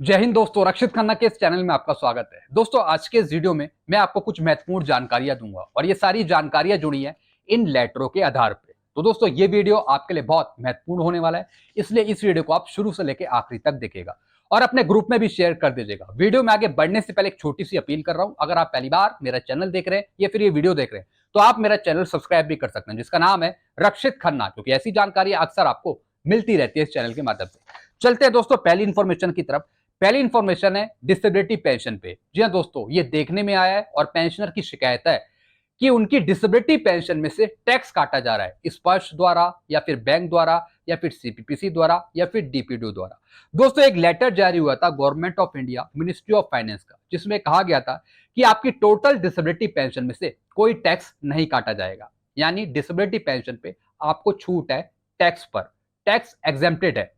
जय हिंद दोस्तों, रक्षित खन्ना के इस चैनल में आपका स्वागत है। दोस्तों, आज के इस वीडियो में मैं आपको कुछ महत्वपूर्ण जानकारियां दूंगा और ये सारी जानकारियां जुड़ी हैं इन लेटरों के आधार पे। तो दोस्तों, ये वीडियो आपके लिए बहुत महत्वपूर्ण होने वाला है, इसलिए इस वीडियो को आप शुरू से लेकर आखिरी तक देखिएगा और अपने ग्रुप में भी शेयर कर दीजिएगा। वीडियो में आगे बढ़ने से पहले एक छोटी सी अपील कर रहा हूं, अगर आप पहली बार मेरा चैनल देख रहे हैं या फिर ये वीडियो देख रहे हैं तो आप मेरा चैनल सब्सक्राइब भी कर सकते हैं, जिसका नाम है रक्षित खन्ना, क्योंकि ऐसी जानकारी अक्सर आपको मिलती रहती है इस चैनल के माध्यम से। चलते हैं दोस्तों पहली इंफॉर्मेशन की तरफ। पहली इंफॉर्मेशन है डिसेबिलिटी पेंशन पे। जी हाँ दोस्तों, ये देखने में आया है और पेंशनर की शिकायत है कि उनकी डिसेबिलिटी पेंशन में से टैक्स काटा जा रहा है, स्पर्श द्वारा या फिर बैंक द्वारा या फिर सीपीपीसी द्वारा या फिर डीपीडीओ द्वारा। दोस्तों, एक लेटर जारी हुआ था government of India, ministry of finance का, जिसमें कहा गया था कि आपकी टोटल डिसेबिलिटी पेंशन में से कोई टैक्स नहीं काटा जाएगा। यानी डिसेबिलिटी पेंशन पे आपको छूट है टैक्स पर, टैक्स एग्जेम्प्टेड है।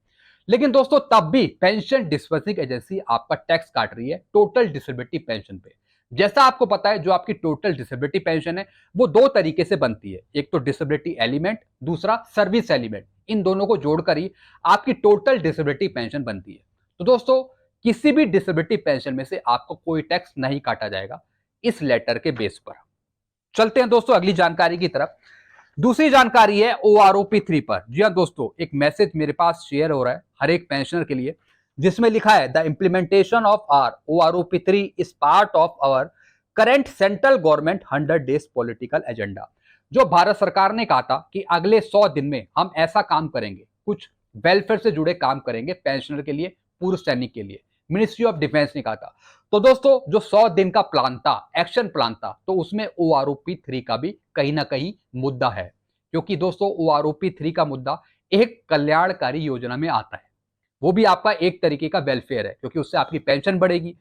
लेकिन दोस्तों, तब भी पेंशन डिस्बर्सिंग एजेंसी आपका टैक्स काट रही है टोटल डिसेबिलिटी पेंशन पे। जैसा आपको पता है, जो आपकी टोटल डिसेबिलिटी पेंशन है वो दो तरीके से बनती है, एक तो डिसेबिलिटी एलिमेंट, दूसरा सर्विस एलिमेंट। इन दोनों को जोड़कर ही आपकी टोटल डिसेबिलिटी पेंशन बनती है। तो दोस्तों, किसी भी डिसेबिलिटी पेंशन में से आपको कोई टैक्स नहीं काटा जाएगा इस लेटर के बेस पर। चलते हैं दोस्तों अगली जानकारी की तरफ। दूसरी जानकारी है OROP 3 पर। जी हाँ दोस्तों, एक मैसेज मेरे पास शेयर हो रहा है हर एक पेंशनर के लिए, जिसमें लिखा है the implementation of our OROP 3 is part of our current central government 100 days political agenda. जो भारत सरकार ने कहा था कि अगले 100 दिन में हम ऐसा काम करेंगे, कुछ वेलफेयर से जुड़े काम करेंगे पेंशनर के लिए, पूर्व सैनिक के लिए, मिनिस्ट्री ऑफ डिफेंस ने कहा था। तो दोस्तों, जो 100 दिन का प्लान था, एक्शन प्लान था, तो उसमें OROP 3 का भी कहीं ना कहीं मुद्दा है, क्योंकि दोस्तों OROP 3 का मुद्दा एक कल्याणकारी योजना में आता है। वो भी आपका एक तरीके का वेलफेयर है, क्योंकि उससे आपकी पेंशन बढ़ेगी।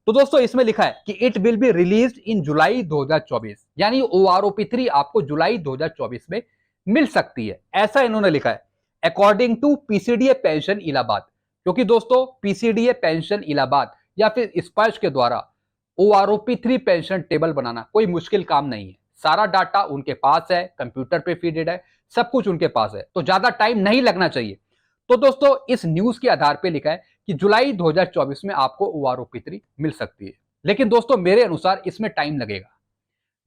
तो दोस्तों, इसमें लिखा है कि it will be released in July 2024, यानी OROP 3 आपको जुलाई 2024 में मिल सकती है, ऐसा इन्होंने लिखा है according to PCDA pension Allahabad. क्योंकि दोस्तों, PCDA पेंशन इलाहाबाद या फिर स्पर्श के द्वारा OROP 3 पेंशन टेबल बनाना कोई मुश्किल काम नहीं है। सारा डाटा उनके पास है, कंप्यूटर पे फीडेड है, सब कुछ उनके पास है, तो ज्यादा टाइम नहीं लगना चाहिए। तो दोस्तों, इस न्यूज के आधार पे लिखा है कि जुलाई 2024 में आपको OROP 3 मिल सकती है। लेकिन दोस्तों, मेरे अनुसार इसमें टाइम लगेगा।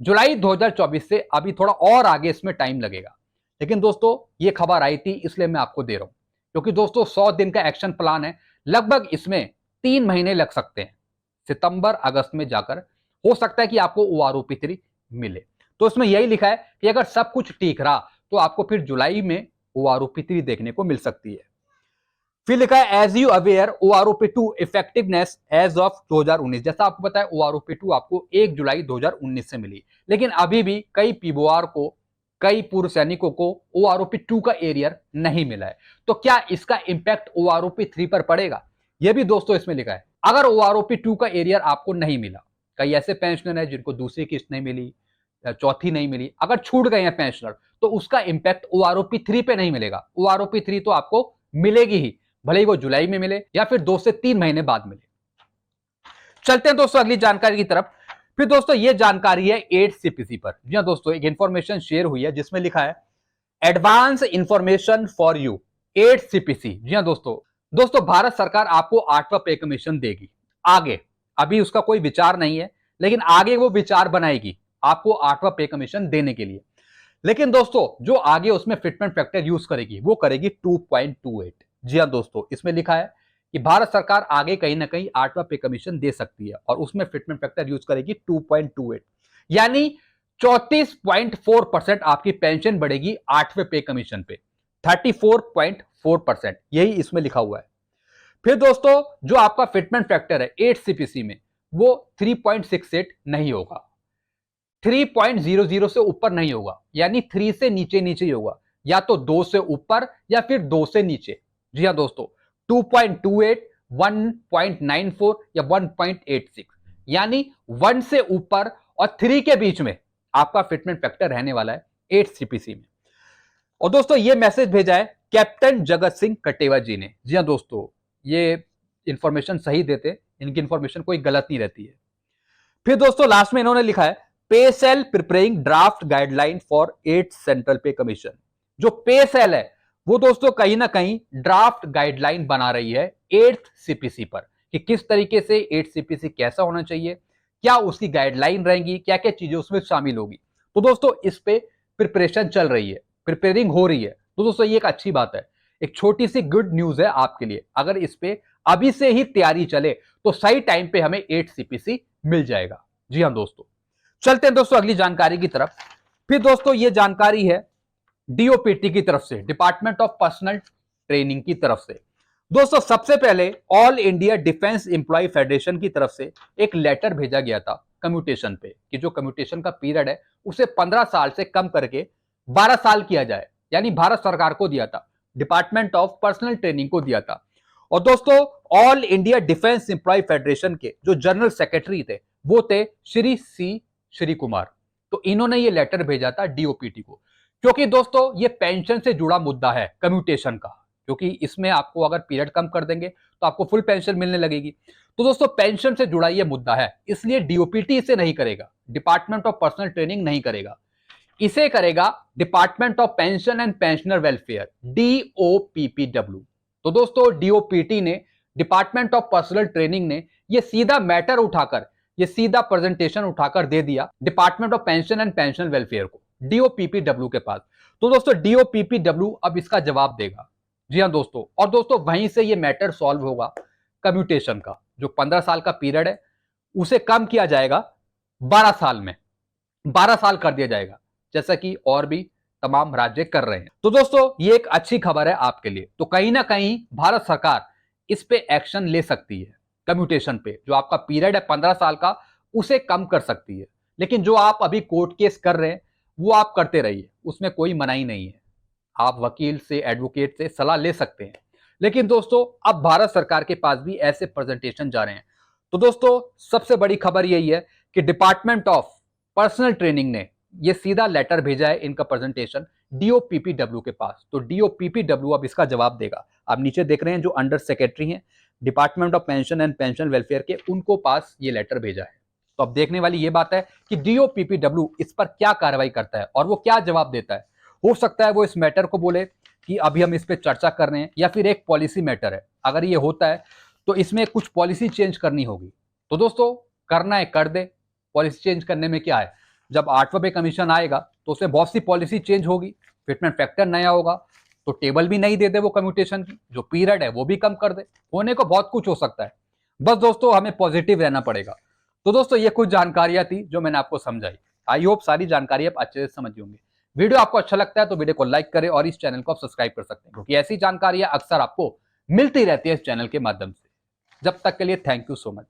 जुलाई 2024 से अभी थोड़ा और आगे इसमें टाइम लगेगा। लेकिन दोस्तों, ये खबर आई थी इसलिए मैं आपको दे रहा हूं, क्योंकि दोस्तों 100 दिन का एक्शन प्लान है, लगभग इसमें 3 महीने लग सकते हैं। सितंबर अगस्त में जाकर हो सकता है कि आपको OROP 3 मिले। तो इसमें यही लिखा है कि अगर सब कुछ ठीक रहा तो आपको फिर जुलाई में OROP 3 देखने को मिल सकती है। फिर लिखा है as you aware OROP 2 effectiveness as of 2019। जैसा आपको पता है OROP 2 आपको 1 जुलाई 2019 से मिली, लेकिन अभी भी कई पीबोआर को, कई पूर्व सैनिकों को OROP 2 का एरियर नहीं मिला है। तो क्या इसका इंपैक्ट OROP 3 पर पड़ेगा? यह भी दोस्तों इसमें लिखा है। अगर OROP 2 का एरियर आपको नहीं मिला, कई ऐसे पेंशनर है जिनको दूसरी किस्त नहीं मिली, चौथी नहीं मिली, अगर छूट गए हैं पेंशनर, तो उसका इंपैक्ट OROP 3 पे नहीं मिलेगा। OROP 3 तो आपको मिलेगी ही, भले ही वो जुलाई में मिले या फिर 2 से 3 महीने बाद मिले। चलते हैं दोस्तों अगली जानकारी की तरफ। फिर दोस्तों, ये जानकारी है 8CPC पर। जी हाँ दोस्तों, एक इंफॉर्मेशन शेयर हुई है जिसमें लिखा है advance information for you 8CPC। जी हाँ दोस्तों, भारत सरकार आपको 8वां पे कमीशन देगी आगे। अभी उसका कोई विचार नहीं है, लेकिन आगे वो विचार बनाएगी आपको 8वां पे कमीशन देने के लिए। लेकिन दोस्तों, जो आगे उसमें फिटमेंट फैक्टर यूज करेगी वो करेगी 2.28। जी हाँ दोस्तों, इसमें लिखा है कि भारत सरकार आगे कहीं ना कहीं 8वां पे कमीशन दे सकती है और उसमें फिटमेंट फैक्टर यूज करेगी 2.28, यानी 34.4% आपकी पेंशन बढ़ेगी 8वें पे कमीशन पे, 34.4%, यही इसमें लिखा हुआ है। फिर दोस्तों, जो आपका फिटमेंट फैक्टर है 8CPC में, वो 3.68 नहीं होगा, 3.00 से ऊपर नहीं होगा, यानी 3 से नीचे नीचे ही होगा, या तो 2 से ऊपर या फिर 2 से नीचे। जी हाँ दोस्तों, 2.28, 1.94 या 1.86, यानी 1 से ऊपर और 3 के बीच में आपका फिटमेंट फैक्टर रहने वाला है 8CPC में। और दोस्तों, ये मैसेज भेजा है कैप्टन जगत सिंह कटेवा जी ने। जी हाँ दोस्तों, ये इंफॉर्मेशन सही देते, इनकी इंफॉर्मेशन कोई गलत नहीं रहती है। फिर दोस्तों, लास्ट में इन्होंने लिखा है pay cell preparing draft guideline for 8 central pay commission. जो पे सेल है वो दोस्तों कहीं ना कहीं ड्राफ्ट गाइडलाइन बना रही है 8th CPC पर, कि किस तरीके से 8 CPC कैसा होना चाहिए, क्या उसकी गाइडलाइन रहेंगी, क्या क्या चीजें उसमें शामिल होगी। तो दोस्तों इस पे प्रिपरेशन चल रही है, प्रिपेयरिंग हो रही है। तो दोस्तों ये एक अच्छी बात है, एक छोटी सी गुड न्यूज है आपके लिए। अगर इस पे अभी से ही तैयारी चले तो सही टाइम पे हमें 8 CPC मिल जाएगा। जी हाँ दोस्तों, चलते हैं दोस्तों अगली जानकारी की तरफ। फिर दोस्तों ये जानकारी है डीओपीटी की तरफ से, डिपार्टमेंट ऑफ पर्सनल ट्रेनिंग की तरफ से। दोस्तों सबसे पहले all India defence employ federation की तरफ से एक लेटर भेजा गया था कम्यूटेशन पे, कि जो कम्यूटेशन का पीरियड है उसे 15 साल से कम करके 12 साल किया जाए। यानी भारत सरकार को दिया था, डिपार्टमेंट ऑफ पर्सनल ट्रेनिंग को दिया था। और दोस्तों all India defence employ federation के जो जनरल सेक्रेटरी थे वो थे श्री कुमार। तो इन्होंने ये लेटर भेजा था डीओपीटी को, क्योंकि दोस्तों ये पेंशन से जुड़ा मुद्दा है कम्यूटेशन का, क्योंकि इसमें आपको अगर पीरियड कम कर देंगे तो आपको फुल पेंशन मिलने लगेगी। तो दोस्तों पेंशन से जुड़ा ये मुद्दा है, इसलिए डीओपीटी इसे नहीं करेगा, डिपार्टमेंट ऑफ पर्सनल ट्रेनिंग नहीं करेगा, इसे करेगा department of pension and pensioner welfare, DOPPW. तो दोस्तों डीओपीटी ने, डिपार्टमेंट ऑफ पर्सनल ट्रेनिंग ने ये सीधा मैटर उठाकर, ये सीधा प्रेजेंटेशन उठाकर दे दिया department of pension and pension welfare को, डीओपीपीडब्ल्यू के पास। तो दोस्तों डीओपीपीडब्ल्यू अब इसका जवाब देगा। जी हाँ दोस्तों, और दोस्तों वहीं से ये मैटर सॉल्व होगा कम्यूटेशन का, जो 15 साल का पीरियड है उसे कम किया जाएगा 12 साल में, 12 साल कर दिया जाएगा, जैसा कि और भी तमाम राज्य कर रहे हैं। तो दोस्तों ये एक अच्छी खबर है आपके लिए। तो कहीं ना कहीं भारत सरकार इस पे एक्शन ले सकती है, कम्यूटेशन पे जो आपका पीरियड है 15 साल का उसे कम कर सकती है। लेकिन जो आप अभी कोर्ट केस कर रहे हैं वो आप करते रहिए, उसमें कोई मनाही नहीं है, आप वकील से, एडवोकेट से सलाह ले सकते हैं। लेकिन दोस्तों अब भारत सरकार के पास भी ऐसे प्रेजेंटेशन जा रहे हैं। तो दोस्तों सबसे बड़ी खबर यही है कि डिपार्टमेंट ऑफ पर्सनल ट्रेनिंग ने ये सीधा लेटर भेजा है इनका प्रेजेंटेशन डीओपीपीडब्ल्यू के पास। तो डीओपीपीडब्ल्यू अब इसका जवाब देगा। आप नीचे देख रहे हैं जो अंडर सेक्रेटरी हैं department of pension and pension welfare के, उनको पास ये लेटर भेजा है। तो अब देखने वाली ये बात है कि डीओपीपीडब्ल्यू इस पर क्या कार्रवाई करता है और वो क्या जवाब देता है। हो सकता है वो इस मैटर को बोले कि अभी हम इस पर चर्चा कर रहे हैं, या फिर एक पॉलिसी मैटर है। अगर ये होता है तो इसमें कुछ पॉलिसी चेंज करनी होगी। तो दोस्तों करना है कर दे, पॉलिसी चेंज करने में क्या है। जब 8वां पे कमीशन आएगा तो उसमें बहुत सी पॉलिसी चेंज होगी, फिटमेंट फैक्टर नया होगा, तो टेबल भी नहीं दे दे वो कम्यूटेशन की, जो पीरियड है वो भी कम कर दे, होने को बहुत कुछ हो सकता है। बस दोस्तों हमें पॉजिटिव रहना पड़ेगा। तो दोस्तों ये कुछ जानकारियां थी जो मैंने आपको समझाई। आई होप सारी जानकारी आप अच्छे से समझ होंगे। वीडियो आपको अच्छा लगता है तो वीडियो को लाइक करें और इस चैनल को आप सब्सक्राइब कर सकते हैं, क्योंकि ऐसी जानकारियां अक्सर आपको मिलती रहती है इस चैनल के माध्यम से। जब तक के लिए थैंक यू सो मच।